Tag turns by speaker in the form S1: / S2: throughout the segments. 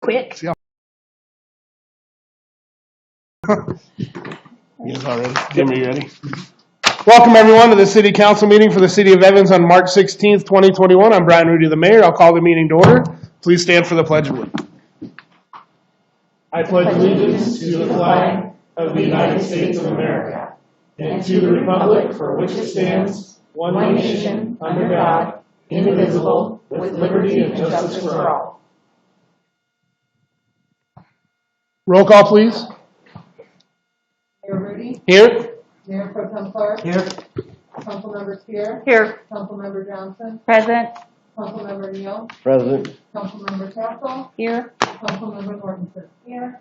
S1: Quick.
S2: You guys all ready? Jim, are you ready? Welcome, everyone, to the City Council meeting for the City of Evans on March 16th, 2021. I'm Brian Rudy, the mayor. I'll call the meeting to order. Please stand for the Pledge of Allegiance. I pledge allegiance to the flag of the United States of America and to the republic for which it stands, one nation, under God, indivisible, with liberty and justice for all. Roll call, please.
S3: Mayor Rudy?
S2: Here.
S3: Mayor Pro Tem Clark?
S2: Here.
S3: Councilmember Spear?
S1: Here.
S3: Councilmember Johnson?
S1: Present.
S3: Councilmember Neal?
S4: President.
S3: Councilmember Castle?
S1: Here.
S3: Councilmember Nortonson? Here.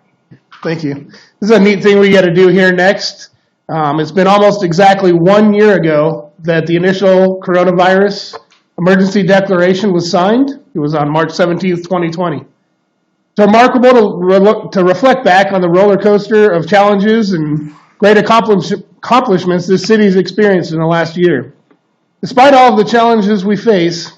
S2: Thank you. This is a neat thing we got to do here next. It's been almost exactly 1 year ago that the initial coronavirus emergency declaration was signed. It was on March 17th, 2020. It's remarkable to reflect back on the roller coaster of challenges and great accomplishments this city's experienced in the last year. Despite all of the challenges we face,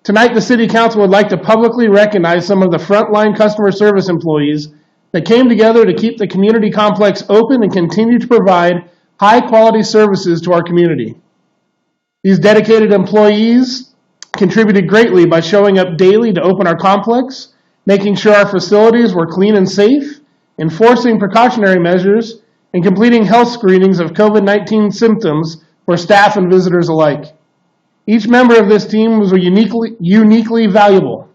S2: tonight the City Council would like to publicly recognize some of the frontline customer service employees that came together to keep the community complex open and continue to provide high-quality services to our community. These dedicated employees contributed greatly by showing up daily to open our complex, making sure our facilities were clean and safe, enforcing precautionary measures, and completing health screenings of COVID-19 symptoms for staff and visitors alike. Each member of this team was uniquely valuable.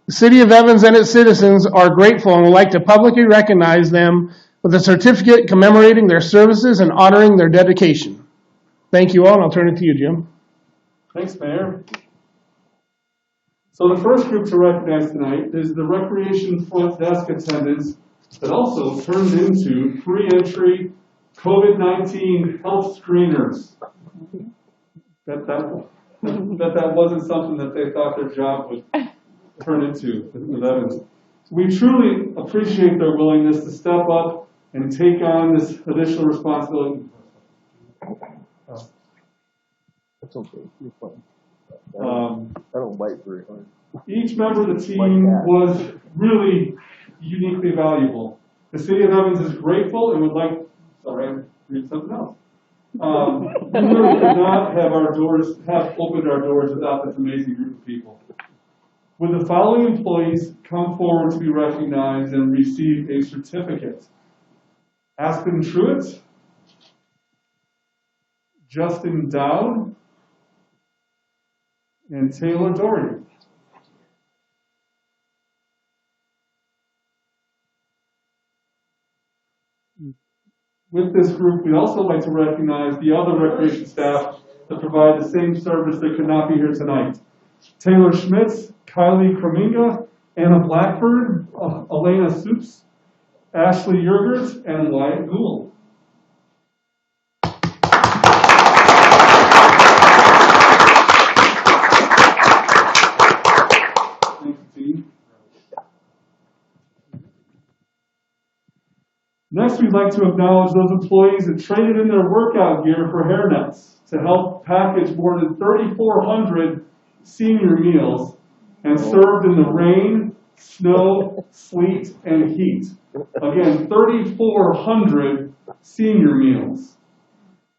S2: The City of Evans and its citizens are grateful and would like to publicly recognize them with a certificate commemorating their services and honoring their dedication. Thank you all, and I'll turn it to you, Jim.
S5: Thanks, Mayor. So the first group to recognize tonight is the recreation front desk attendants that also turned into pre-entry COVID-19 health screeners. That wasn't something that they thought their job would turn into with Evans. We truly appreciate their willingness to step up and take on this additional responsibility.
S4: That's okay. You're fine. I
S5: Um,
S4: don't bite very hard.
S5: Each member of the team was really uniquely valuable. The City of Evans is grateful and would like, sorry, I read something else. We really could not have opened our doors without this amazing group of people. Would the following employees come forward to be recognized and receive a certificate? Aspen Truitt, Justin Dowd, and Taylor Doherty. With this group, we'd also like to recognize the other recreation staff that provide the same service that could not be here tonight. Taylor Schmitz, Kylie Kreminga, Anna Blackford, Elena Supes, Ashley Yergert, and Wyatt Gould. Next, we'd like to acknowledge those employees that traded in their workout gear for hairnets to help package more than 3,400 senior meals and served in the rain, snow, sleet, and heat. Again, 3,400 senior meals.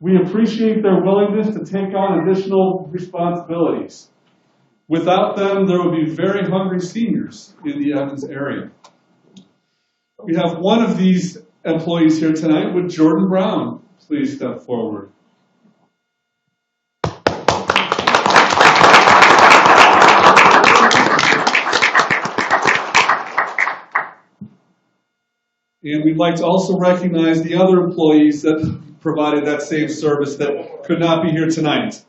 S5: We appreciate their willingness to take on additional responsibilities. Without them, there would be very hungry seniors in the Evans area. We have one of these employees here tonight with Jordan Brown. Please step forward. And we'd like to also recognize the other employees that provided that same service that could not be here tonight.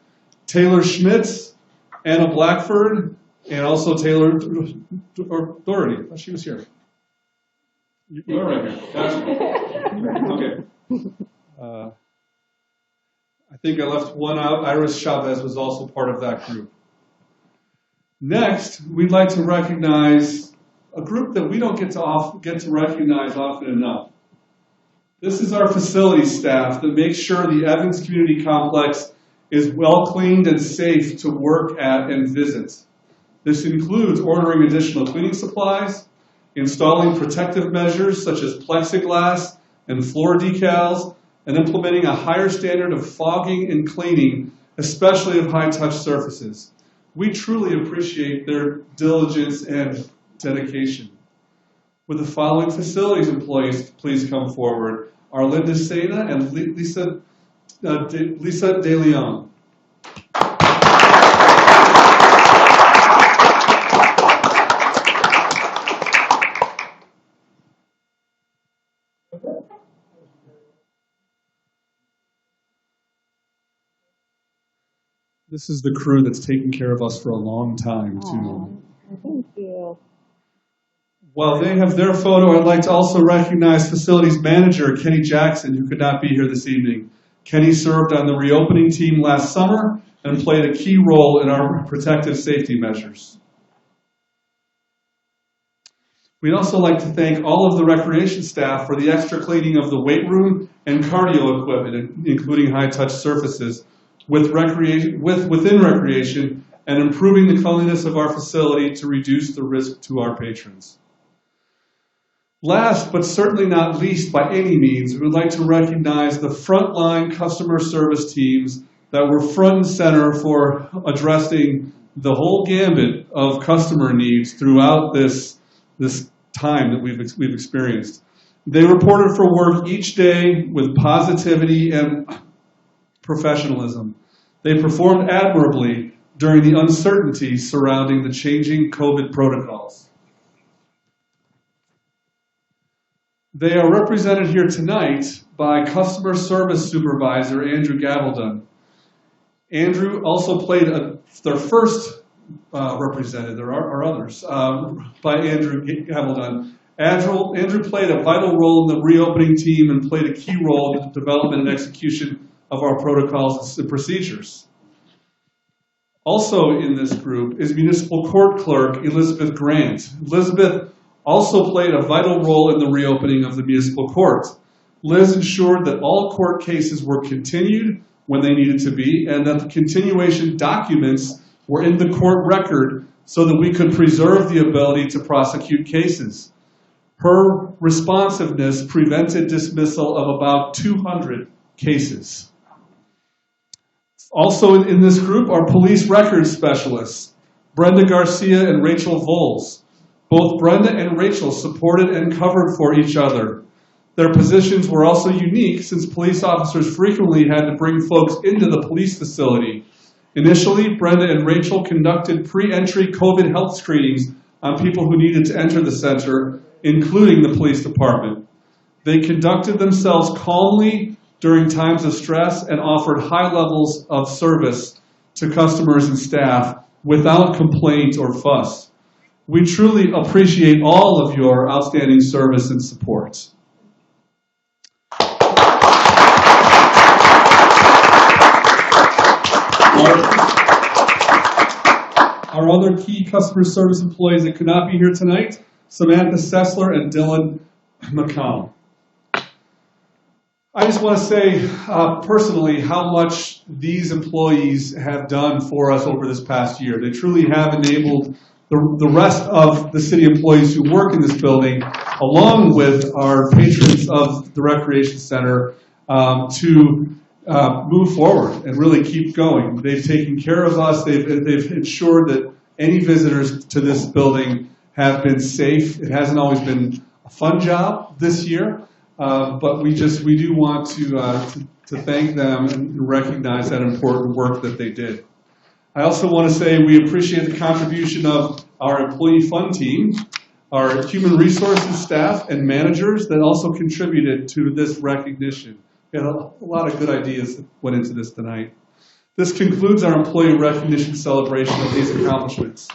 S5: Taylor Schmitz, Anna Blackford, and also Taylor Doherty. Oh, she was here. You're right here. Gotcha. Okay. I think I left one out. Iris Chavez was also part of that group. Next, we'd like to recognize a group that we don't get to recognize often enough. This is our facility staff that makes sure the Evans Community Complex is well cleaned and safe to work at and visit. This includes ordering additional cleaning supplies, installing protective measures such as plexiglass and floor decals, and implementing a higher standard of fogging and cleaning, especially of high-touch surfaces. We truly appreciate their diligence and dedication. Would the following facilities employees please come forward? Arlinda Sena and Lisa De Leon. This is the crew that's taken care of us for a long time, too.
S1: Thank you.
S5: While they have their photo, I'd like to also recognize Facilities Manager Kenny Jackson, who could not be here this evening. Kenny served on the reopening team last summer and played a key role in our protective safety measures. We'd also like to thank all of the recreation staff for the extra cleaning of the weight room and cardio equipment, including high-touch surfaces, within recreation and improving the cleanliness of our facility to reduce the risk to our patrons. Last, but certainly not least by any means, we would like to recognize the frontline customer service teams that were front and center for addressing the whole gambit of customer needs throughout this time that we've experienced. They reported for work each day with positivity and professionalism. They performed admirably during the uncertainty surrounding the changing COVID protocols. They are represented here tonight by Customer Service Supervisor Andrew Gabaldon. Andrew also played their first represented, there are others, by Andrew Gabaldon. Andrew played a vital role in the reopening team and played a key role in the development and execution of our protocols and procedures. Also in this group is Municipal Court Clerk Elizabeth Grant. Elizabeth also played a vital role in the reopening of the municipal court. Liz ensured that all court cases were continued when they needed to be, and that the continuation documents were in the court record so that we could preserve the ability to prosecute cases. Her responsiveness prevented dismissal of about 200 cases. Also in this group are police records specialists, Brenda Garcia and Rachel Voles. Both Brenda and Rachel supported and covered for each other. Their positions were also unique since police officers frequently had to bring folks into the police facility. Initially, Brenda and Rachel conducted pre-entry COVID health screenings on people who needed to enter the center, including the police department. They conducted themselves calmly during times of stress and offered high levels of service to customers and staff without complaint or fuss. We truly appreciate all of your outstanding service and support. Our other key customer service employees that could not be here tonight, Samantha Sessler and Dylan McConnell. I just want to say personally how much these employees have done for us over this past year. They truly have enabled the rest of the city employees who work in this building, along with our patrons of the Recreation Center, to move forward and really keep going. They've taken care of us. They've ensured that any visitors to this building have been safe. It hasn't always been a fun job this year, but we do want to thank them and recognize that important work that they did. I also want to say we appreciate the contribution of our employee fund team, our human resources staff and managers that also contributed to this recognition. We had a lot of good ideas that went into this tonight. This concludes our employee recognition celebration of these accomplishments.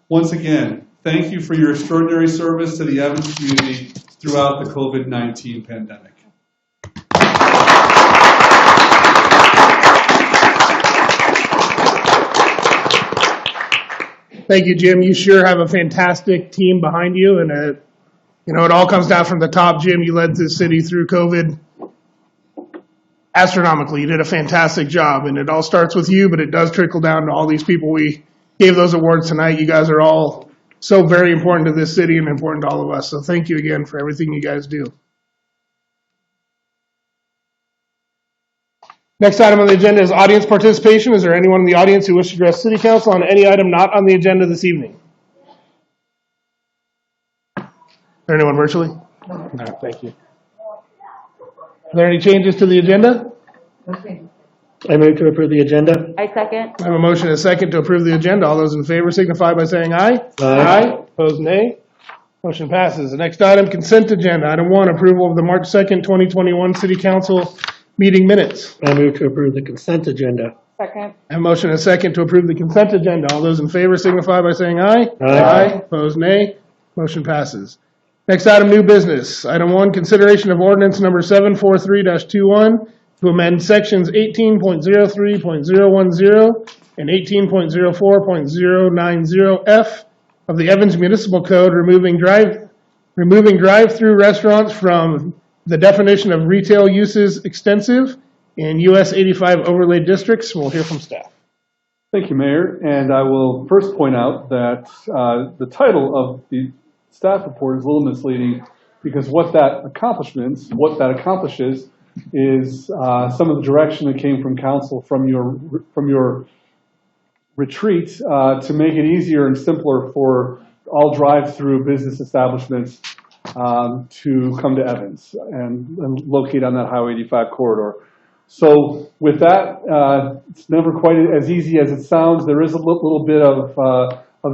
S5: Once again, thank you for your extraordinary service to the Evans community throughout the COVID-19 pandemic.
S2: Thank you, Jim. You sure have a fantastic team behind you, and it all comes down from the top. Jim, you led the city through COVID astronomically. You did a fantastic job, and it all starts with you, but it does trickle down to all these people we gave those awards tonight. You guys are all so very important to this city and important to all of us. So thank you again for everything you guys do. Next item on the agenda is audience participation. Is there anyone in the audience who wishes to address City Council on any item not on the agenda this evening? Is there anyone virtually? No, thank you. Are there any changes to the agenda?
S1: I move to approve the agenda.
S6: I second.
S2: I have a motion and a second to approve the agenda. All those in favor signify by saying aye.
S1: Aye.
S2: Opposed, nay. Motion passes. The next item, consent agenda. Item 1, approval of the March 2nd, 2021 City Council meeting minutes.
S1: I move to approve the consent agenda.
S6: Second.
S2: I have a motion and a second to approve the consent agenda. All those in favor signify by saying aye.
S1: Aye.
S2: Opposed, nay. Motion passes. Next item, new business. Item 1, consideration of ordinance number 743-21 to amend sections 18.03.010 and 18.04.090F of the Evans Municipal Code, removing drive-through restaurants from the definition of retail uses extensive in US 85 overlay districts. We'll hear from staff.
S5: Thank you, Mayor. And I will first point out that the title of the staff report is a little misleading because what that accomplishes is some of the direction that came from council from your retreat to make it easier and simpler for all drive-through business establishments to come to Evans and locate on that Highway 85 corridor. So with that, it's never quite as easy as it sounds. There is a little bit of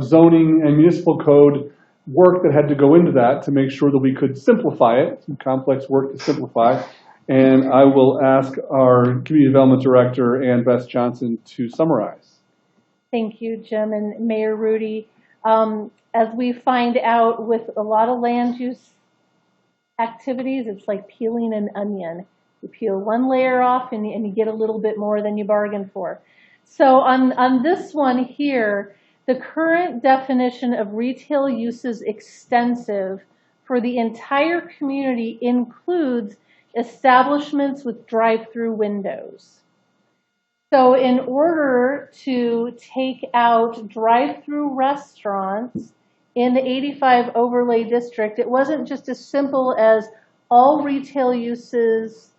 S5: zoning and municipal code work that had to go into that to make sure that we could simplify it, some complex work to simplify. And I will ask our Community Development Director, Ann Bess Johnson, to summarize.
S7: Thank you, Jim and Mayor Rudy. As we find out with a lot of land use activities, it's like peeling an onion. You peel one layer off and you get a little bit more than you bargained for. So on this one here, the current definition of retail uses extensive for the entire community includes establishments with drive-through windows. So in order to take out drive-through restaurants in the 85 overlay district, it wasn't just as simple as all retail uses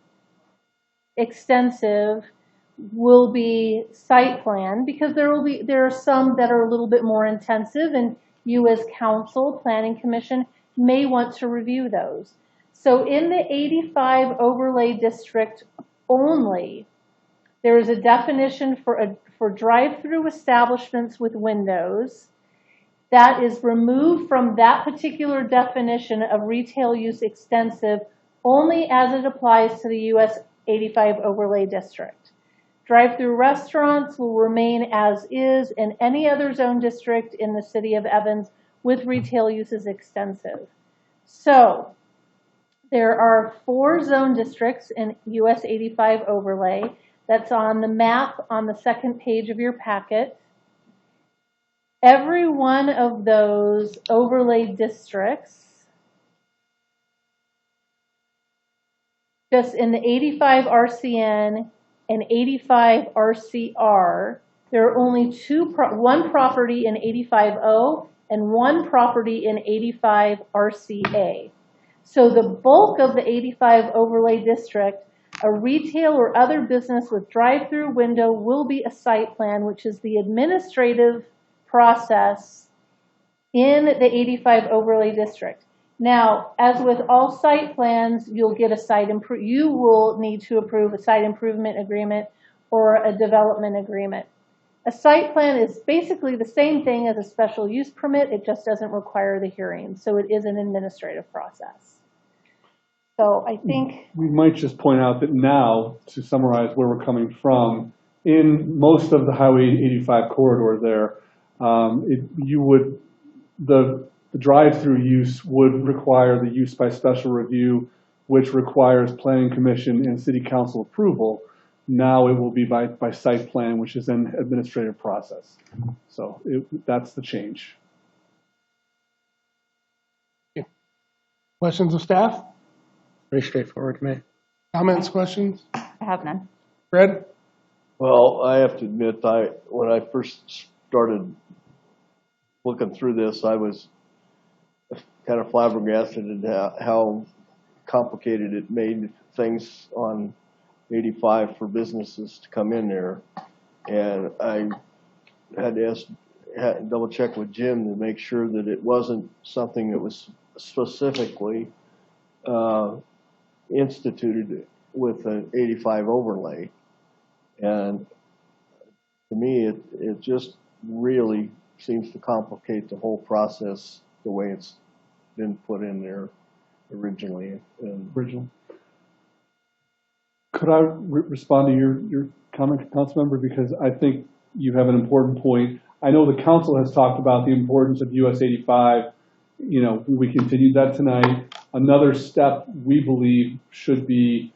S7: extensive will be site plan, because there are some that are a little bit more intensive, and you as council, planning commission, may want to review those. So in the 85 overlay district only, there is a definition for drive-through establishments with windows that is removed from that particular definition of retail use extensive only as it applies to the US 85 overlay district. Drive-through restaurants will remain as is in any other zone district in the city of Evans with retail uses extensive. So there are 4 zone districts in US 85 overlay. That's on the map on the second page of your packet. Every one of those overlay districts, just in the 85 RCN and 85 RCR, there are only one property in 85O and one property in 85 RCA. So the bulk of the 85 overlay district, a retail or other business with drive-through window will be a site plan, which is the administrative process in the 85 overlay district. Now, as with all site plans, you will need to approve a site improvement agreement or a development agreement. A site plan is basically the same thing as a special use permit. It just doesn't require the hearing. So it is an administrative process. So I think
S5: We might just point out that now, to summarize where we're coming from, in most of the Highway 85 corridor there, the drive-through use would require the use by special review, which requires planning commission and city council approval. Now it will be by site plan, which is an administrative process. So that's the change.
S2: Questions of staff?
S1: Pretty straightforward to me.
S2: Comments, questions?
S6: I have none.
S4: Well, I have to admit, when I first started looking through this, I was kind of flabbergasted at how complicated it made things on 85 for businesses to come in there. And I had to double check with Jim to make sure that it wasn't something that was specifically instituted with an 85 overlay. And to me, it just really seems to complicate the whole process the way it's been put in there originally. And
S5: Original. Could I respond to your comment, Councilmember? Because I think you have an important point. I know the council has talked about the importance of US 85. You know, we continued that tonight. Another step we believe should be,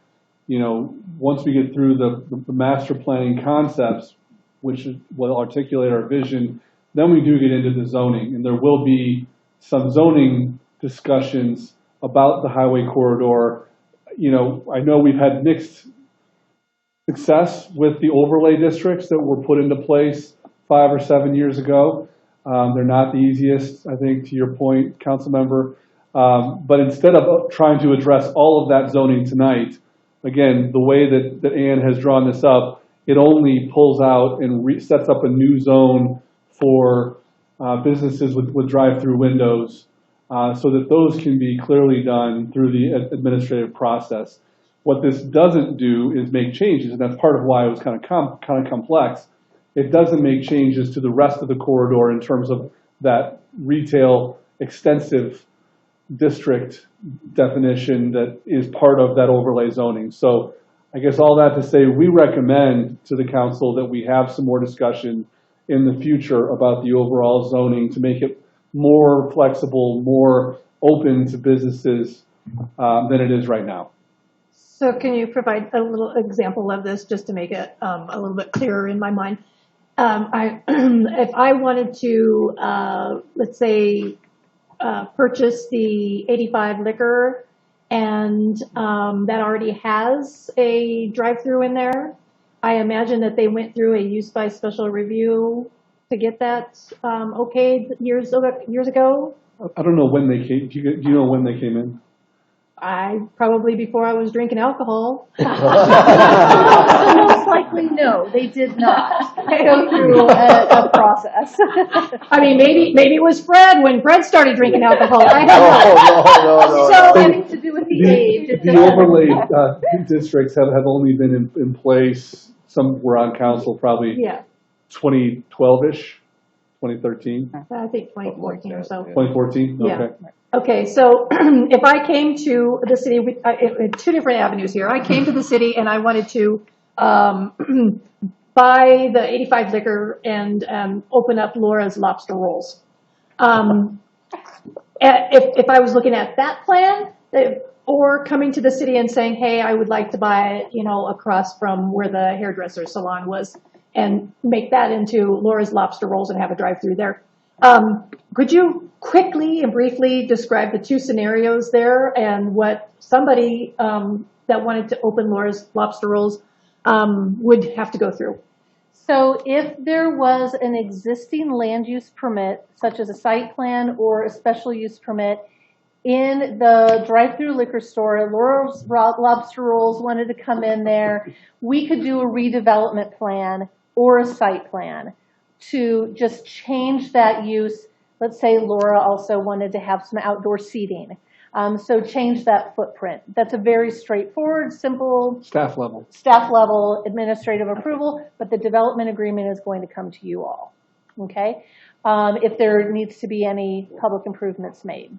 S5: you know, once we get through the master planning concepts, which will articulate our vision, then we do get into the zoning. And there will be some zoning discussions about the highway corridor. You know, I know we've had mixed success with the overlay districts that were put into place 5 or 7 years ago. They're not the easiest, I think, to your point, Councilmember. But instead of trying to address all of that zoning tonight, again, the way that Ann has drawn this up, it only pulls out and sets up a new zone for businesses with drive-through windows, so that those can be clearly done through the administrative process. What this doesn't do is make changes, and that's part of why it was kind of complex. It doesn't make changes to the rest of the corridor in terms of that retail extensive district definition that is part of that overlay zoning. So I guess all that to say, we recommend to the council that we have some more discussion in the future about the overall zoning to make it more flexible, more open to businesses than it is right now.
S6: So can you provide a little example of this just to make it a little bit clearer in my mind? If I wanted to, let's say, purchase the 85 liquor and that already has a drive-through in there, I imagine that they went through a use by special review to get that okayed years ago.
S5: I don't know when they came. Do you know when they came in?
S6: Probably before I was drinking alcohol.
S7: Most likely, no, they did not go through a process.
S6: I mean, maybe it was Fred when Fred started drinking alcohol. I don't know.
S4: No.
S7: So having to do with the age.
S5: The overlay districts have only been in place. Some were on council probably
S6: Yeah,
S5: 2012-ish, 2013,
S6: I think 2014 or so.
S5: 2014.
S6: Yeah.
S5: Okay.
S6: Okay, so if I came to the city, two different avenues here. I came to the city and I wanted to buy the 85 liquor and open up Laura's Lobster Rolls. If I was looking at that plan, or coming to the city and saying, hey, I would like to buy, across from where the hairdresser salon was and make that into Laura's Lobster Rolls and have a drive-through there. Could you quickly and briefly describe the two scenarios there and what somebody that wanted to open Laura's Lobster Rolls would have to go through?
S7: So if there was an existing land use permit, such as a site plan or a special use permit, in the drive-through liquor store, Laura's Lobster Rolls wanted to come in there, we could do a redevelopment plan or a site plan to just change that use. Let's say Laura also wanted to have some outdoor seating. So change that footprint. That's a very straightforward, simple
S5: Staff level.
S7: staff level administrative approval, but the development agreement is going to come to you all, okay? If there needs to be any public improvements made.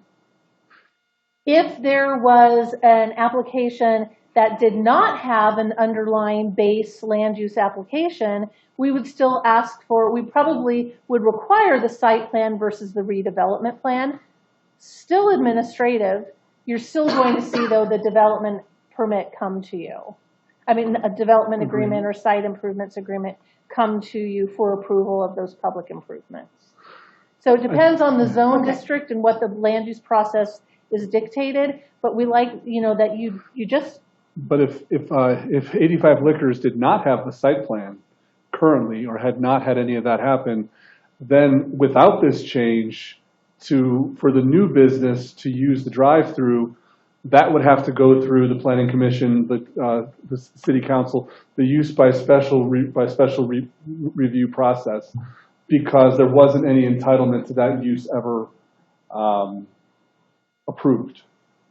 S7: If there was an application that did not have an underlying base land use application, we would still ask for, we probably would require the site plan versus the redevelopment plan. Still administrative. You're still going to see, though, the development permit come to you. I mean, a development agreement or site improvements agreement come to you for approval of those public improvements. So it depends on the zone district and what the land use process is dictated, but we like, that you just.
S5: But if 85 Liquors did not have the site plan currently or had not had any of that happen, then without this change, for the new business to use the drive-through, that would have to go through the planning commission, the city council, the use by special review process, because there wasn't any entitlement to that use ever approved.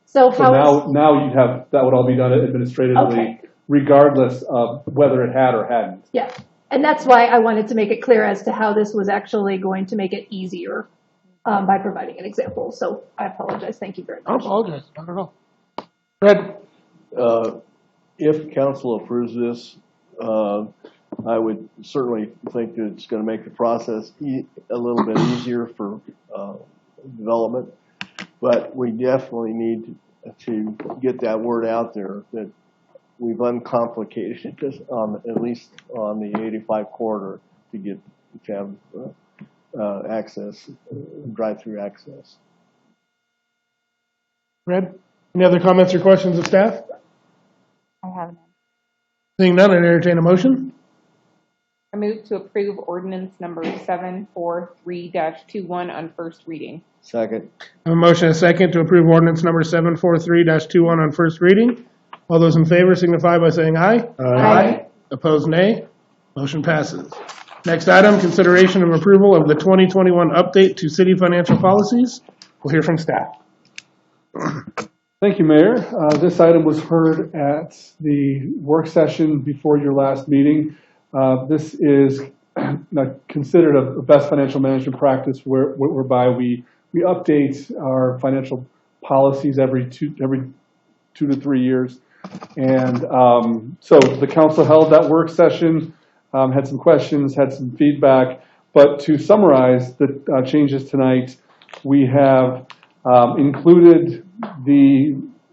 S6: So
S5: So
S6: how,
S5: now you'd have, that would all be done administratively,
S6: Okay.
S5: regardless of whether it had or hadn't.
S6: yeah, and that's why I wanted to make it clear as to how this was actually going to make it easier by providing an example. So I apologize. Thank you very
S1: I don't
S6: much.
S1: apologize, not at all.
S2: Fred?
S4: If council approves this, I would certainly think that it's gonna make the process a little bit easier for, development. But we definitely need to get that word out there that we've uncomplicated this at least on the 85 corridor to have access, drive-through access.
S2: Fred? Any other comments or questions of staff?
S8: I have none.
S2: Seeing none, I'd entertain a motion.
S8: I move to approve ordinance number 743-21 on first reading.
S4: Second.
S2: I have a motion and a second to approve ordinance number 743-21 on first reading. All those in favor signify by saying aye.
S6: Aye.
S2: Opposed, nay. Motion passes. Next item, consideration of approval of the 2021 update to city financial policies. We'll hear from staff.
S5: Thank you, Mayor. This item was heard at the work session before your last meeting. This is considered a best financial management practice whereby we update our financial policies every two to 3 years. And so the council held that work session, had some questions, had some feedback. But to summarize the changes tonight, we have included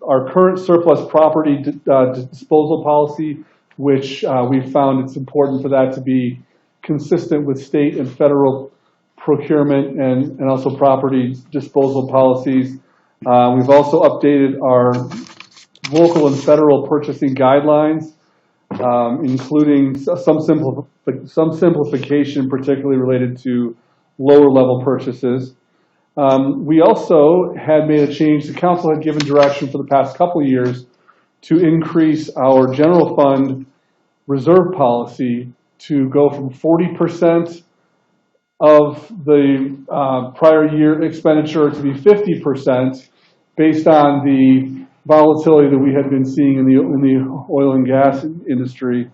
S5: our current surplus property disposal policy, which we found it's important for that to be consistent with state and federal procurement and also property disposal policies. We've also updated our local and federal purchasing guidelines, including some simplification, particularly related to lower level purchases. We also had made a change. The council had given direction for the past couple of years to increase our general fund reserve policy to go from 40% of the prior year expenditure to be 50% based on the volatility that we had been seeing in the oil and gas industry.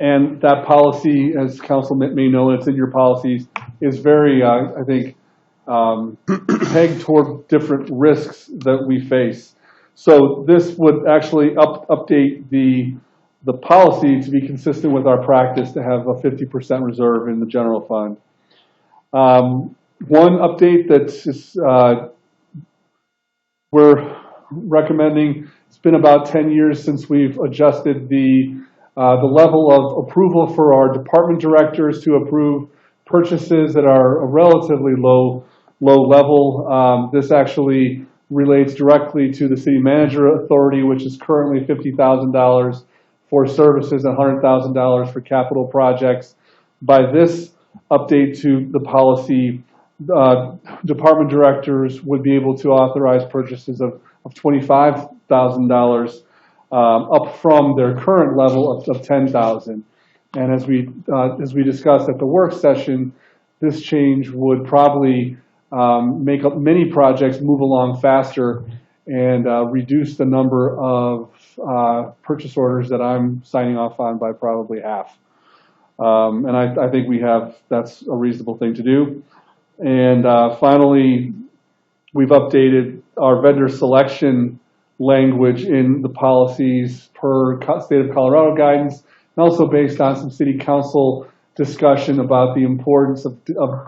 S5: And that policy, as council may know, it's in your policies, is very, I think, pegged toward different risks that we face. So this would actually update the policy to be consistent with our practice to have a 50% reserve in the general fund. One update that's we're recommending, it's been about 10 years since we've adjusted the level of approval for our department directors to approve purchases that are a relatively low level. This actually relates directly to the city manager authority, which is currently $50,000 for services and $100,000 for capital projects. By this update to the policy, department directors would be able to authorize purchases of $25,000 up from their current level of $10,000. And as we discussed at the work session, this change would probably make up many projects move along faster and reduce the number of purchase orders that I'm signing off on by probably half. And I think that's a reasonable thing to do. And finally, we've updated our vendor selection language in the policies per state of Colorado guidance, and also based on some city council discussion about the importance of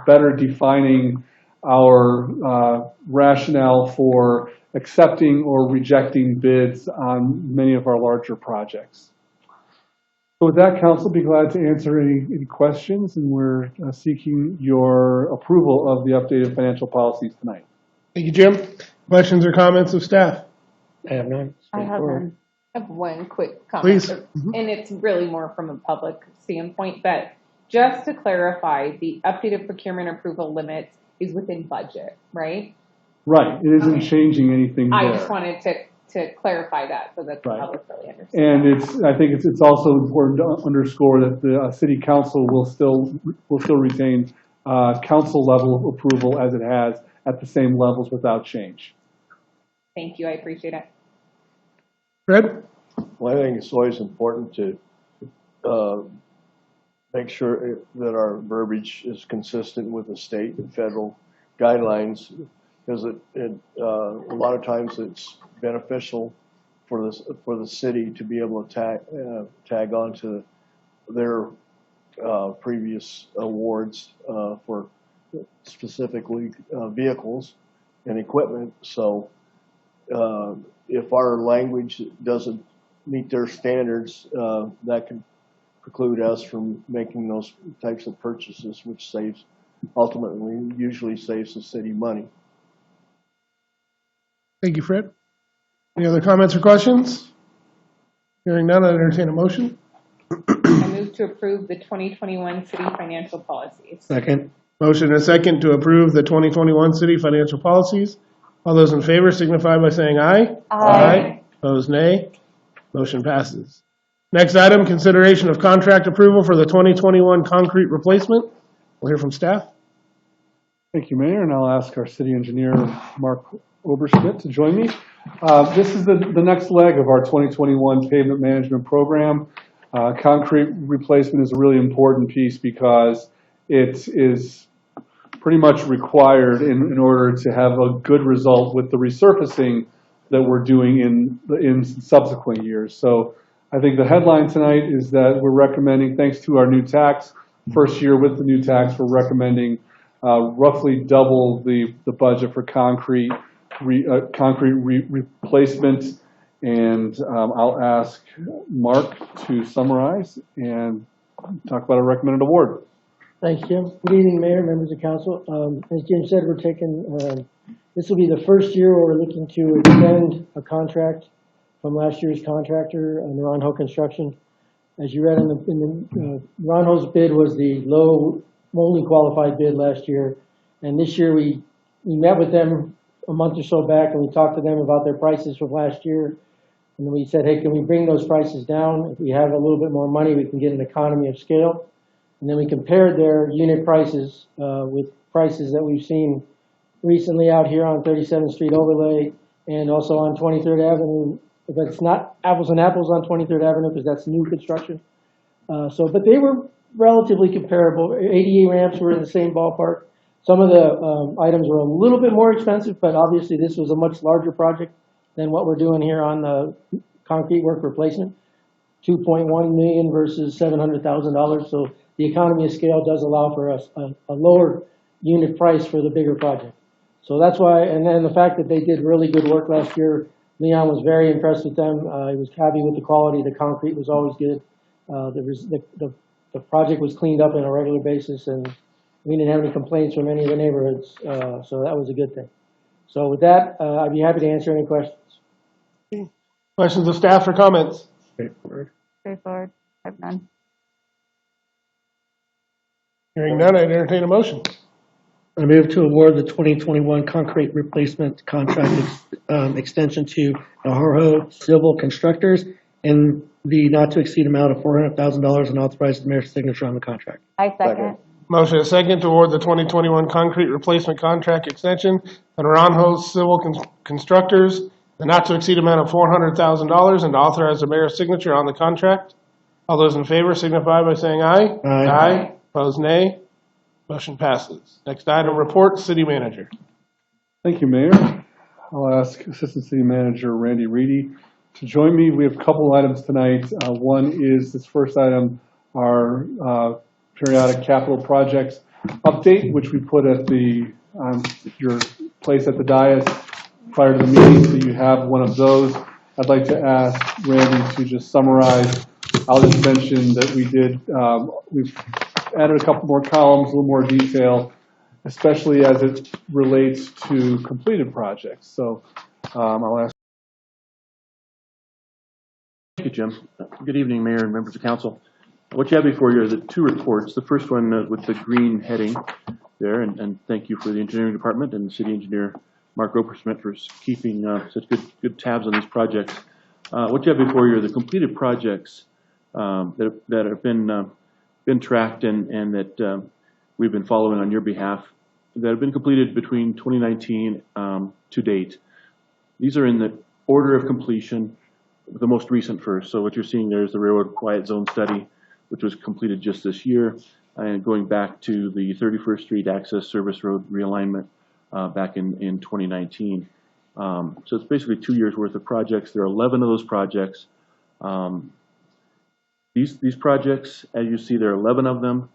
S5: better defining our rationale for accepting or rejecting bids on many of our larger projects. So with that, council, be glad to answer any questions, and we're seeking your approval of the updated financial policies tonight.
S2: Thank you, Jim. Questions or comments of staff?
S1: I have none.
S8: I have
S1: Straightforward.
S8: none. I have one quick comment.
S2: Please.
S8: And it's really more from a public standpoint, but just to clarify, the updated procurement approval limits is within budget, right?
S5: Right, it isn't changing anything there.
S8: I just wanted to clarify that so that the
S5: Right.
S8: public really understands.
S5: And I think it's also important to underscore that the city council will still retain council level approval as it has at the same levels without change.
S8: Thank you, I appreciate it.
S2: Fred?
S4: Well, I think it's always important to make sure that our verbiage is consistent with the state and federal guidelines, because a lot of times it's beneficial for the city to be able to tag on to their previous awards for specifically vehicles and equipment. So if our language doesn't meet their standards, that can preclude us from making those types of purchases, which usually saves the city money.
S2: Thank you, Fred. Any other comments or questions? Hearing none, I entertain a motion.
S8: I move to approve the 2021 city financial policies.
S1: Second.
S2: Motion and a second to approve the 2021 city financial policies. All those in favor signify by saying aye.
S7: Aye.
S2: Opposed, nay. Motion passes. Next item, consideration of contract approval for the 2021 concrete replacement. We'll hear from staff.
S5: Thank you, Mayor, and I'll ask our city engineer, Mark Oberschmidt, to join me. This is the next leg of our 2021 pavement management program. Concrete replacement is a really important piece because it is pretty much required in order to have a good result with the resurfacing that we're doing in subsequent years. So I think the headline tonight is that we're recommending, thanks to our new tax, first year with the new tax, we're recommending roughly double the budget for concrete replacement. And I'll ask Mark to summarize and talk about a recommended award.
S1: Thanks, Jim. Good evening, Mayor, members of council. As Jim said, we're taking, this will be the first year where we're looking to extend a contract from last year's contractor, Naranjo Construction. As you read in the Naranjo's bid was the low, only qualified bid last year. And this year we met with them a month or so back and we talked to them about their prices from last year. And then we said, hey, can we bring those prices down? If we have a little bit more money, we can get an economy of scale. And then we compared their unit prices with prices that we've seen recently out here on 37th Street Overlay and also on 23rd Avenue. But it's not apples and apples on 23rd Avenue because that's new construction. But they were relatively comparable. ADA ramps were in the same ballpark. Some of the items were a little bit more expensive, but obviously this was a much larger project than what we're doing here on the concrete work replacement. $2.1 million versus $700,000. So the economy of scale does allow for us a lower unit price for the bigger project. So that's why, and then the fact that they did really good work last year, Leon was very impressed with them. He was happy with the quality. The concrete was always good. The project was cleaned up on a regular basis, and we didn't have any complaints from any of the neighborhoods. So that was a good thing. So with that, I'd be happy to answer any questions.
S2: Questions of staff or comments?
S1: Straightforward.
S8: Straightforward. I have none.
S2: Hearing none, I'd entertain a motion.
S1: I move to award the 2021 concrete replacement contract extension to Naranjo Civil Constructors in the not to exceed amount of $400,000 and authorize the mayor's signature on the contract.
S8: I second.
S2: Motion and second to award the 2021 concrete replacement contract extension to Naranjo Civil Constructors, the not to exceed amount of $400,000 and to authorize the mayor's signature on the contract. All those in favor signify by saying aye.
S1: Aye.
S2: Aye. Opposed, nay. Motion passes. Next item, report, city manager.
S5: Thank you, Mayor. I'll ask Assistant City Manager Randy Reedy to join me. We have a couple items tonight. One is this first item, our periodic capital projects update, which we put at your place at the dais prior to the meeting, so you have one of those. I'd like to ask Randy to just summarize. I'll just mention that we've added a couple more columns, a little more detail, especially as it relates to completed projects. So I'll ask.
S9: Thank you, Jim. Good evening, Mayor and members of council. What you have before you are the two reports. The first one with the green heading there, and thank you for the engineering department and the city engineer, Mark Opersmith, for keeping such good tabs on these projects. What you have before you are the completed projects that have been tracked and that we've been following on your behalf that have been completed between 2019 to date. These are in the order of completion, the most recent first. So what you're seeing there is the Railroad Quiet Zone Study, which was completed just this year, and going back to the 31st Street Access Service Road realignment back in 2019. So it's basically 2 years worth of projects. There are 11 of those projects. These projects, as you see, there are 11 of them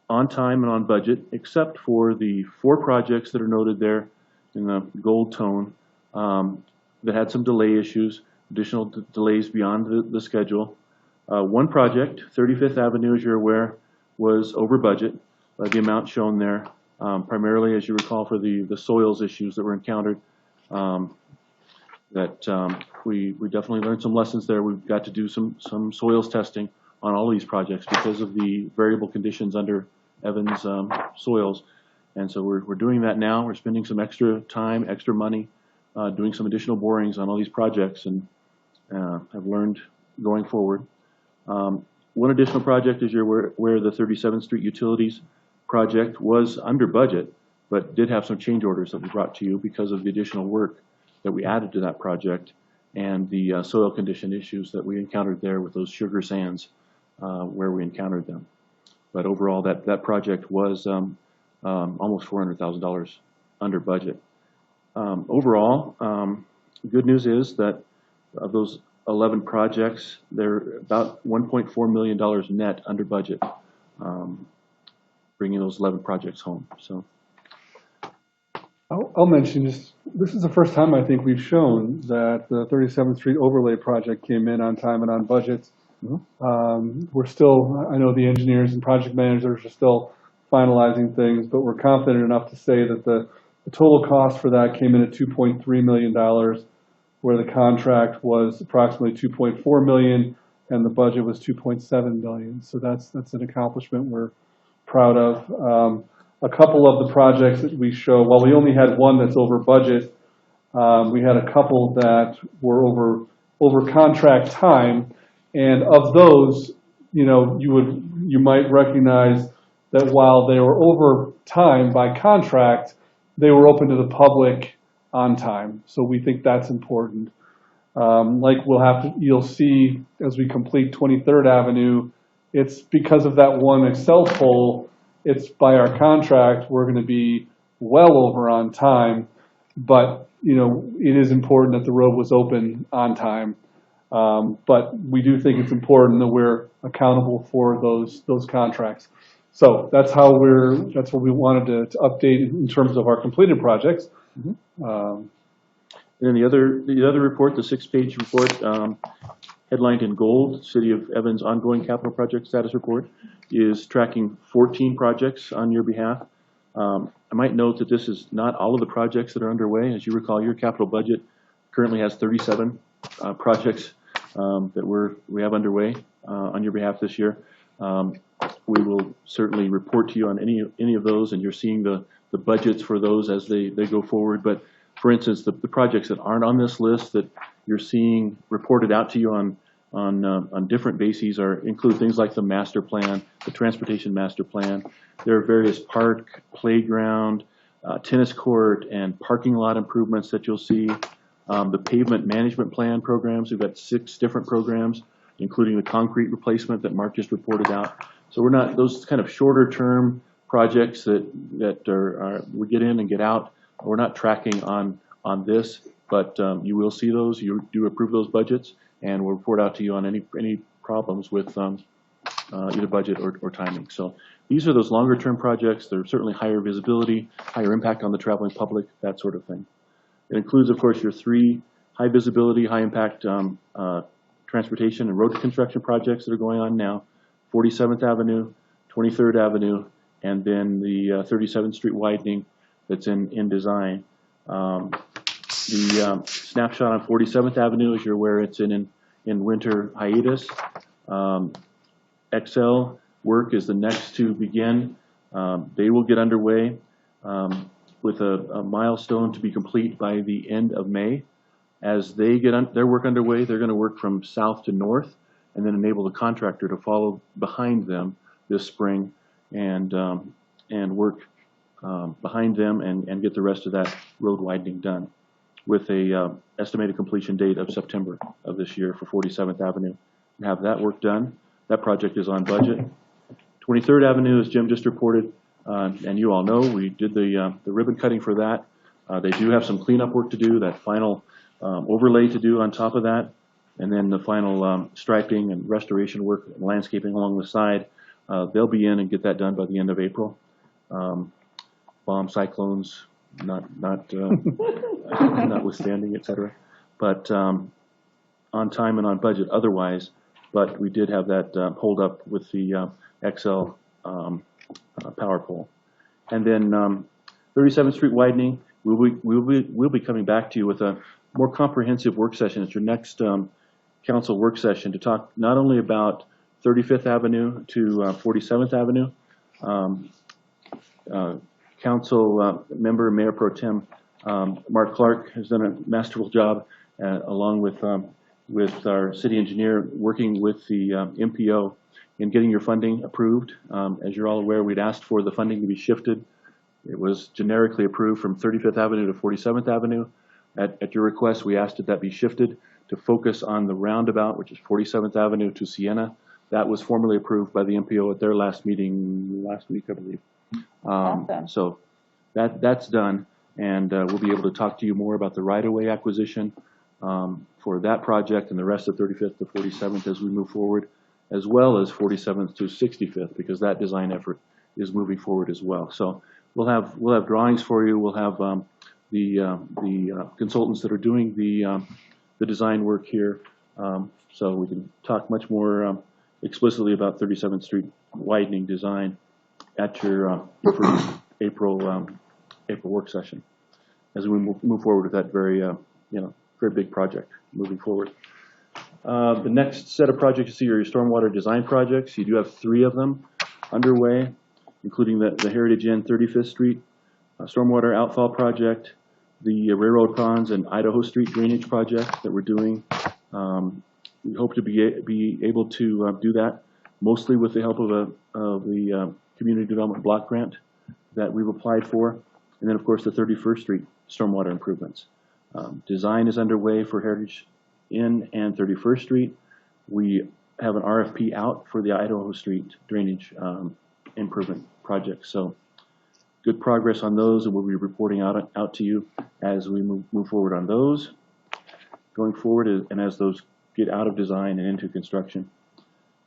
S9: on time and on budget, except for the 4 projects that are noted there in the gold tone that had some delay issues, additional delays beyond the schedule. One project, 35th Avenue, as you're aware, was over budget by the amount shown there, primarily, as you recall, for the soils issues that were encountered. We definitely learned some lessons there. We've got to do some soils testing on all these projects because of the variable conditions under Evans soils. And so we're doing that now. We're spending some extra time, extra money, doing some additional borings on all these projects, and have learned going forward. One additional project is where the 37th Street Utilities project was under budget, but did have some change orders that we brought to you because of the additional work that we added to that project and the soil condition issues that we encountered there with those sugar sands where we encountered them. But overall, that project was almost $400,000 under budget. Overall, good news is that of those 11 projects, they're about $1.4 million net under budget, bringing those 11 projects home. So,
S5: I'll mention this is the first time I think we've shown that the 37th Street overlay project came in on time and on budget. We're still, I know the engineers and project managers are still finalizing things, but we're confident enough to say that the total cost for that came in at $2.3 million, where the contract was approximately $2.4 million and the budget was $2.7 million. So that's an accomplishment we're proud of. A couple of the projects that we show, while we only had one that's over budget, we had a couple that were over contract time, and of those, you might recognize that while they were over time by contract, they were open to the public on time. So we think that's important. Like you'll see as we complete 23rd Avenue, it's because of that one Excel poll. It's by our contract, we're going to be well over on time, but it is important that the road was open on time. But we do think it's important that we're accountable for those contracts. So that's what we wanted to update in terms of our completed projects.
S9: And then the other report, the 6-page report, headlined in gold, City of Evans Ongoing Capital Project Status Report, is tracking 14 projects on your behalf. I might note that this is not all of the projects that are underway. As you recall, your capital budget currently has 37 projects that we have underway on your behalf this year. We will certainly report to you on any of those, and you're seeing the budgets for those as they go forward. But for instance, the projects that aren't on this list that you're seeing reported out to you on different bases include things like the master plan, the transportation master plan. There are various park, playground, tennis court, and parking lot improvements that you'll see. The pavement management plan programs, we've got 6 different programs, including the concrete replacement that Mark just reported out. So we're not, those kind of shorter term projects that we get in and get out, we're not tracking on this, but you will see those. You do approve those budgets, and we'll report out to you on any problems with either budget or timing. So these are those longer term projects. They're certainly higher visibility, higher impact on the traveling public, that sort of thing. It includes, of course, your 3 high visibility, high impact transportation and road construction projects that are going on now: 47th Avenue, 23rd Avenue, and then the 37th Street widening that's in design. The snapshot on 47th Avenue, as you're aware, it's in winter hiatus. XL work is the next to begin. They will get underway with a milestone to be complete by the end of May. As they get their work underway, they're going to work from south to north and then enable the contractor to follow behind them this spring and work behind them and get the rest of that road widening done with a estimated completion date of September of this year for 47th Avenue. And have that work done. That project is on budget. 23rd Avenue, as Jim just reported, and you all know, we did the ribbon cutting for that. They do have some cleanup work to do, that final overlay to do on top of that, and then the final striping and restoration work and landscaping along the side. They'll be in and get that done by the end of April. Bomb cyclones, notwithstanding, et cetera. But on time and on budget otherwise, but we did have that hold up with the XL power pole. And then 37th Street widening, we'll be coming back to you with a more comprehensive work session at your next council work session to talk not only about 35th Avenue to 47th Avenue. Council member, Mayor Pro Tem Mark Clark has done a masterful job along with our city engineer working with the MPO in getting your funding approved. As you're all aware, we'd asked for the funding to be shifted. It was generically approved from 35th Avenue to 47th Avenue. At your request, we asked that be shifted to focus on the roundabout, which is 47th Avenue to Sienna. That was formally approved by the MPO at their last meeting last week, I believe.
S8: Awesome.
S9: So that's done, and we'll be able to talk to you more about the right-of-way acquisition for that project and the rest of 35th to 47th as we move forward, as well as 47th to 65th, because that design effort is moving forward as well. So we'll have drawings for you. We'll have the consultants that are doing the design work here, so we can talk much more explicitly about 37th Street widening design at your first April work session as we move forward with that very very big project moving forward. The next set of projects you see are your stormwater design projects. You do have 3 of them underway, including the Heritage Inn 35th Street stormwater outfall project, the Railroad Ponds and Idaho Street drainage project that we're doing. We hope to be able to do that mostly with the help of the Community Development Block Grant that we've applied for. And then, of course, the 31st Street stormwater improvements. Design is underway for Heritage Inn and 31st Street. We have an RFP out for the Idaho Street drainage improvement project. So good progress on those, and we'll be reporting out to you as we move forward on those going forward, and as those get out of design and into construction.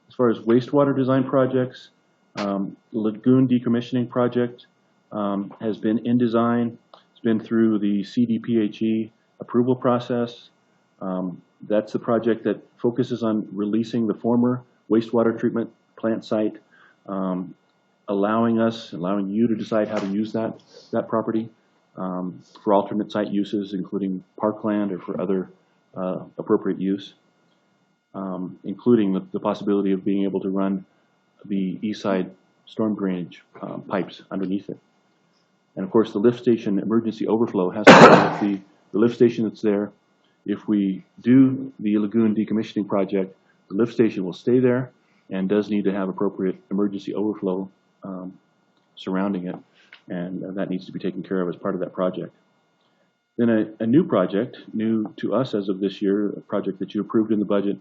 S9: As far as wastewater design projects, the lagoon decommissioning project has been in design. It's been through the CDPHE approval process. That's the project that focuses on releasing the former wastewater treatment plant site, allowing you to decide how to use that property for alternate site uses, including parkland or for other appropriate use, including the possibility of being able to run the east side storm drainage pipes underneath it. And of course, the lift station emergency overflow has to do with the lift station that's there. If we do the lagoon decommissioning project, the lift station will stay there and does need to have appropriate emergency overflow surrounding it, and that needs to be taken care of as part of that project. Then a new project, new to us as of this year, a project that you approved in the budget,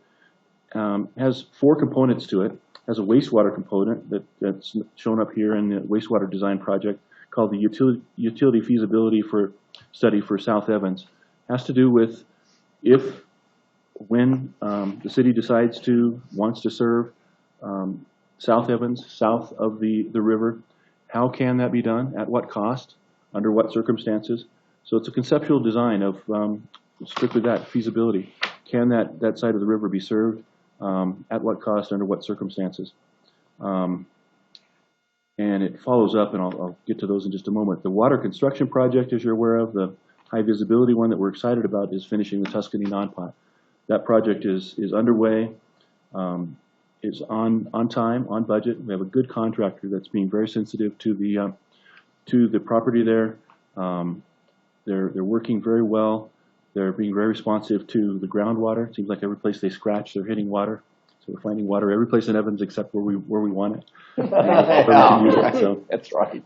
S9: has 4 components to it. Has a wastewater component that's shown up here in the wastewater design project called the utility feasibility study for South Evans. Has to do with when the city wants to serve South Evans, south of the river, how can that be done? At what cost? Under what circumstances? So it's a conceptual design of strictly that, feasibility. Can that side of the river be served? At what cost? Under what circumstances? And it follows up, and I'll get to those in just a moment. The water construction project, as you're aware of, the high visibility one that we're excited about, is finishing the Tuscany non-pot. That project is underway. is on time, on budget. We have a good contractor that's being very sensitive to the property there. They're working very well. They're being very responsive to the groundwater. It seems like every place they scratch, they're hitting water. So we're finding water every place in Evans except where we want it. Where we can use it, so.
S4: That's right.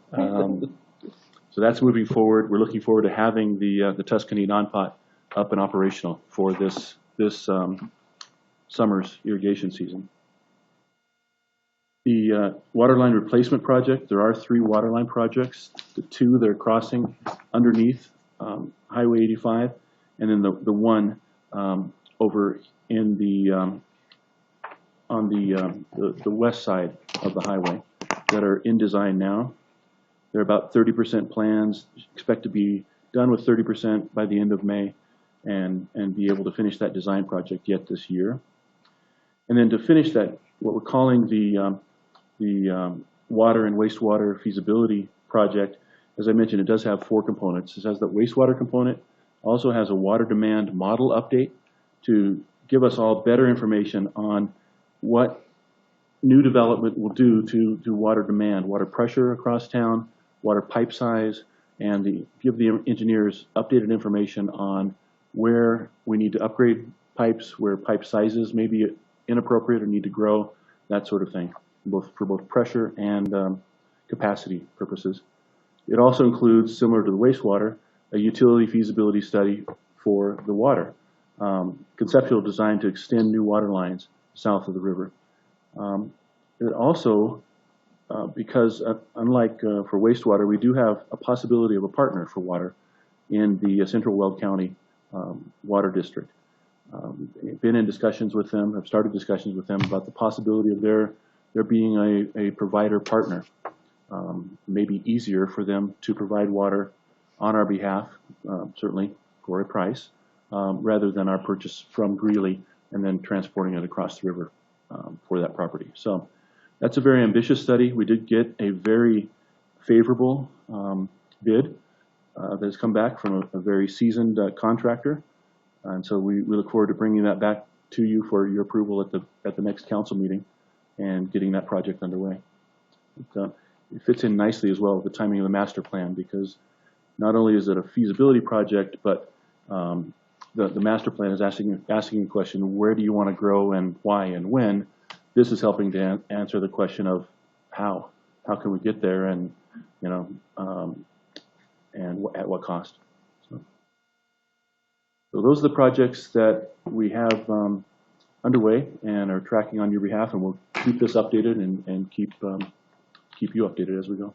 S9: So that's moving forward. We're looking forward to having the Tuscany non-pot up and operational for this summer's irrigation season. The waterline replacement project, there are 3 waterline projects. The 2 that are crossing underneath Highway 85, and then the one over in on the west side of the highway that are in design now. They're about 30% plans, expect to be done with 30% by the end of May, and be able to finish that design project yet this year. And then to finish that, what we're calling the water and wastewater feasibility project, as I mentioned, it does have 4 components. It has the wastewater component, also has a water demand model update to give us all better information on what new development will do to water demand, water pressure across town, water pipe size, and give the engineers updated information on where we need to upgrade pipes, where pipe sizes may be inappropriate or need to grow, that sort of thing, for both pressure and capacity purposes. It also includes, similar to the wastewater, a utility feasibility study for the water, conceptual design to extend new water lines south of the river. It also, because unlike for wastewater, we do have a possibility of a partner for water in the Central Weld County Water District. Been in discussions with them, have started discussions with them about the possibility of there being a provider partner. Maybe easier for them to provide water on our behalf, certainly for a price, rather than our purchase from Greeley and then transporting it across the river for that property. So that's a very ambitious study. We did get a very favorable bid that has come back from a very seasoned contractor. And so we look forward to bringing that back to you for your approval at the next council meeting and getting that project underway. It fits in nicely as well with the timing of the master plan, because not only is it a feasibility project, but the master plan is asking the question, where do you want to grow and why and when? This is helping to answer the question of how can we get there, and and at what cost. So those are the projects that we have underway and are tracking on your behalf, and we'll keep this updated and keep you updated as we go.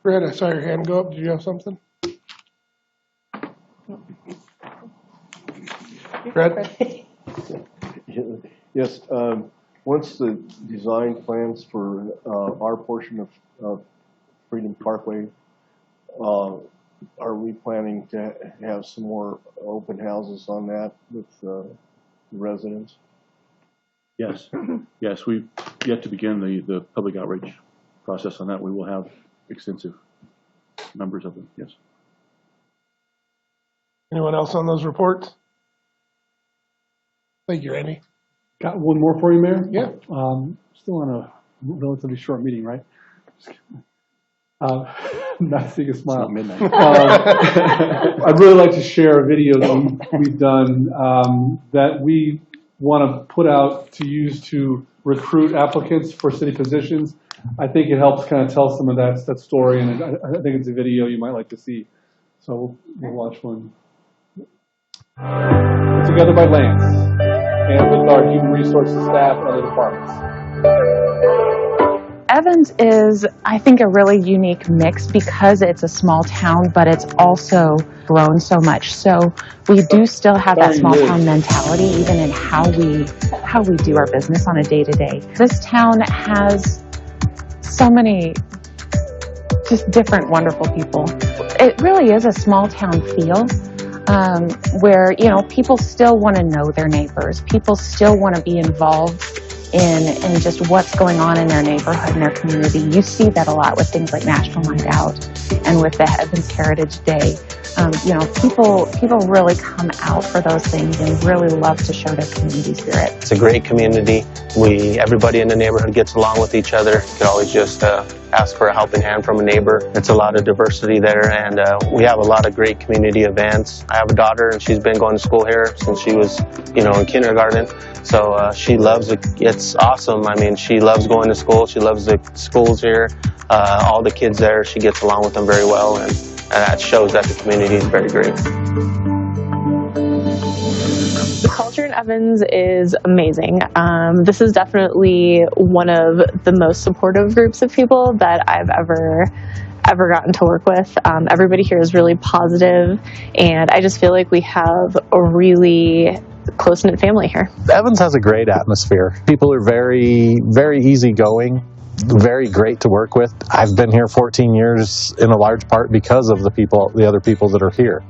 S2: Brad, I saw your hand go up. Did you have something? Brad?
S4: Yes, once the design plans for our portion of Freedom Parkway, are we planning to have some more open houses on that with residents?
S9: Yes, yes, we've yet to begin the public outreach process on that. We will have extensive numbers of them, yes.
S2: Anyone else on those reports? Thank you, Randy.
S10: Got one more for you, Mayor?
S2: Yeah.
S10: Still on a relatively short meeting, right? Not seeing a smile.
S9: It's not midnight.
S10: I'd really like to share a video that we've done that we want to put out to use to recruit applicants for city positions. I think it helps kind of tell some of that story, and I think it's a video you might like to see. So we'll watch one. Put together by Lance and with our human resources staff and other departments.
S11: Evans is, I think, a really unique mix because it's a small town, but it's also grown so much. So we do still have that small town mentality, even in how we do our business on a day-to-day. This town has so many just different wonderful people. It really is a small town feel. Where, people still want to know their neighbors. People still want to be involved in just what's going on in their neighborhood and their community. You see that a lot with things like National Night Out and with the Evans Heritage Day. People really come out for those things and really love to show their community spirit.
S12: It's a great community. Everybody in the neighborhood gets along with each other. You can always just ask for a helping hand from a neighbor. It's a lot of diversity there, and we have a lot of great community events. I have a daughter, and she's been going to school here since she was, in kindergarten. So she loves it. It's awesome. I mean, she loves going to school. She loves the schools here. All the kids there, she gets along with them very well, and that shows that the community is very great.
S13: The culture in Evans is amazing. This is definitely one of the most supportive groups of people that I've ever gotten to work with. Everybody here is really positive, and I just feel like we have a really close-knit family here.
S14: Evans has a great atmosphere. People are very, very easygoing, very great to work with. I've been here 14 years in a large part because of the other people that are here.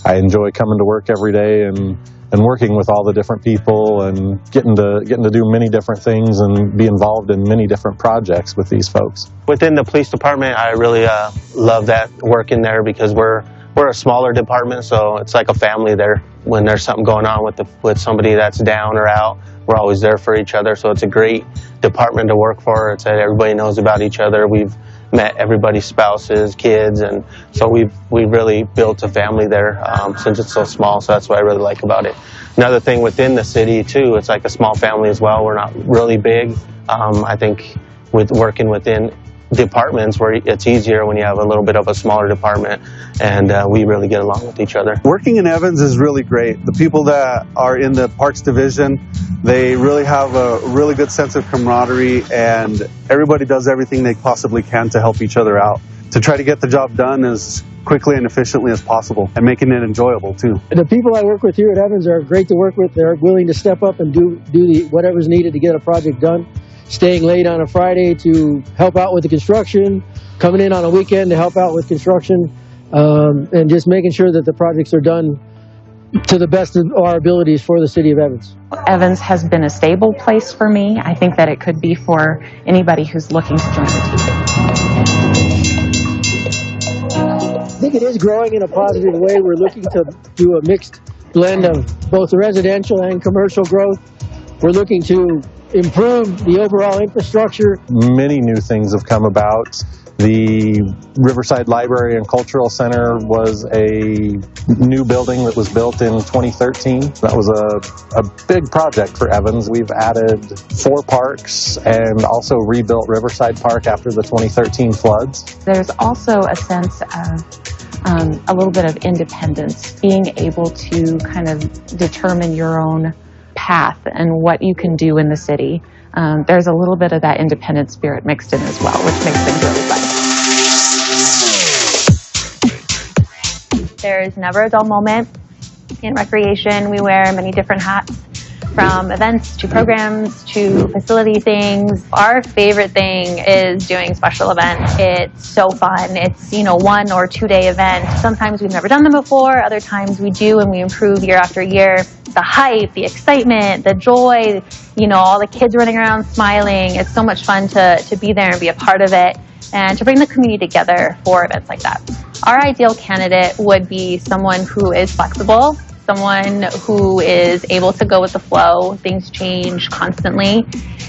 S14: I enjoy coming to work every day and working with all the different people and getting to do many different things and be involved in many different projects with these folks.
S12: Within the police department, I really love that working there because we're a smaller department, so it's like a family there. When there's something going on with somebody that's down or out, we're always there for each other. So it's a great department to work for. It's that everybody knows about each other. We've met everybody's spouses, kids, and so we've really built a family there since it's so small. So that's what I really like about it. Another thing within the city too, it's like a small family as well. We're not really big. I think with working within departments where it's easier when you have a little bit of a smaller department, and we really get along with each other.
S15: Working in Evans is really great. The people that are in the Parks Division, they really have a really good sense of camaraderie, and everybody does everything they possibly can to help each other out, to try to get the job done as quickly and efficiently as possible, and making it enjoyable too.
S1: The people I work with here at Evans are great to work with. They're willing to step up and do whatever's needed to get a project done. Staying late on a Friday to help out with the construction, coming in on a weekend to help out with construction, and just making sure that the projects are done to the best of our abilities for the city of Evans.
S11: Evans has been a stable place for me. I think that it could be for anybody who's looking to join the team.
S1: I think it is growing in a positive way. We're looking to do a mixed blend of both residential and commercial growth. We're looking to improve the overall infrastructure.
S14: Many new things have come about. The Riverside Library and Cultural Center was a new building that was built in 2013. That was a big project for Evans. We've added 4 parks and also rebuilt Riverside Park after the 2013 floods.
S11: There's also a sense of a little bit of independence, being able to kind of determine your own path and what you can do in the city. There's a little bit of that independent spirit mixed in as well, which makes things really fun.
S16: There's never a dull moment. In recreation, we wear many different hats, from events to programs to facility things. Our favorite thing is doing special events. It's so fun. It's, 1 or 2 day event. Sometimes we've never done them before. Other times we do, and we improve year after year. The hype, the excitement, the joy, all the kids running around smiling. It's so much fun to be there and be a part of it, and to bring the community together for events like that. Our ideal candidate would be someone who is flexible, someone who is able to go with the flow. Things change constantly,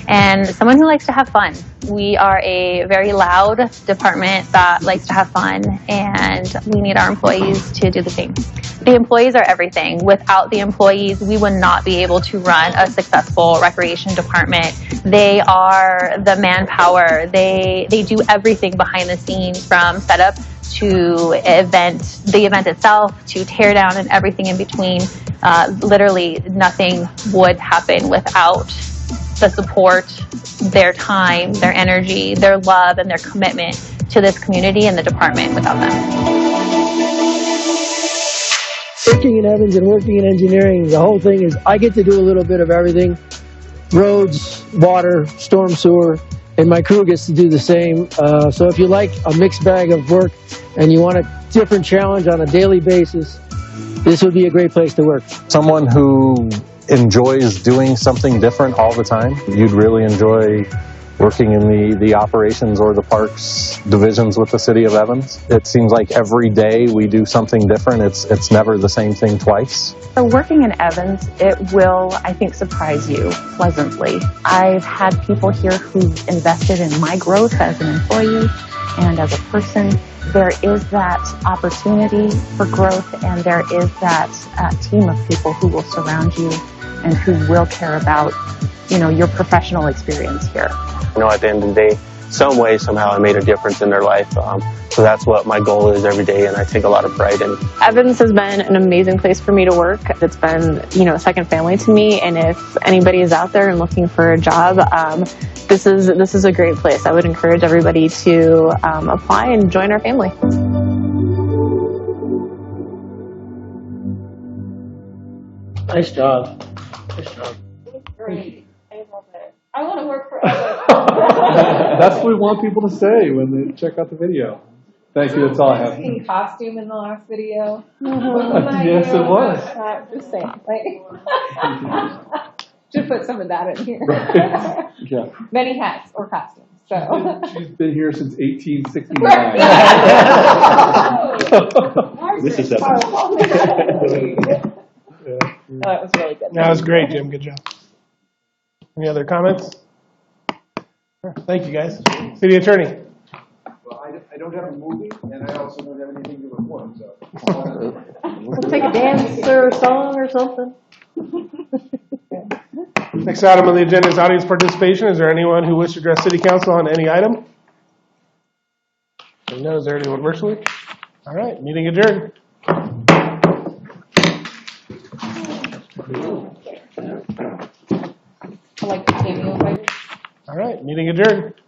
S16: and someone who likes to have fun. We are a very loud department that likes to have fun, and we need our employees to do the same. The employees are everything. Without the employees, we would not be able to run a successful recreation department. They are the manpower. They do everything behind the scenes, from setup to the event itself, to tear down and everything in between. Literally nothing would happen without the support, their time, their energy, their love, and their commitment to this community and the department. Without them.
S1: Working in Evans and working in engineering, the whole thing is I get to do a little bit of everything. Roads, water, storm sewer, and my crew gets to do the same. So if you like a mixed bag of work and you want a different challenge on a daily basis, this would be a great place to work.
S14: Someone who enjoys doing something different all the time. You'd really enjoy working in the operations or the parks divisions with the city of Evans. It seems like every day we do something different. It's never the same thing twice.
S11: So working in Evans, it will, I think, surprise you pleasantly. I've had people here who've invested in my growth as an employee and as a person. There is that opportunity for growth, and there is that team of people who will surround you and who will care about, your professional experience here.
S12: At the end of the day, some way, somehow I made a difference in their life. So that's what my goal is every day, and I take a lot of pride in.
S13: Evans has been an amazing place for me to work. It's been, a second family to me, and if anybody is out there and looking for a job, this is a great place. I would encourage everybody to apply and join our family.
S1: Nice job. Nice job.
S8: Great. I love it. I want to work for Evans.
S10: That's what we want people to say when they check out the video. Thank you, that's all I have.
S8: In costume in the last video.
S10: Yes, it was.
S8: Just saying. Should put some of that in here.
S10: Yeah.
S8: Many hats or costumes. So.
S10: She's been here since 1869.
S9: This is
S8: That was really good.
S2: That was great, Jim. Good job. Any other comments? Thank you, guys. City Attorney.
S17: Well, I don't have a movie, and I also don't have anything to report, so.
S6: We'll take a dance or a song or something.
S2: Next item on the agenda is audience participation. Is there anyone who wishes to address City Council on any item? No, is there anyone virtually? All right, meeting adjourned.
S8: I like the cameo.
S2: All right, meeting adjourned.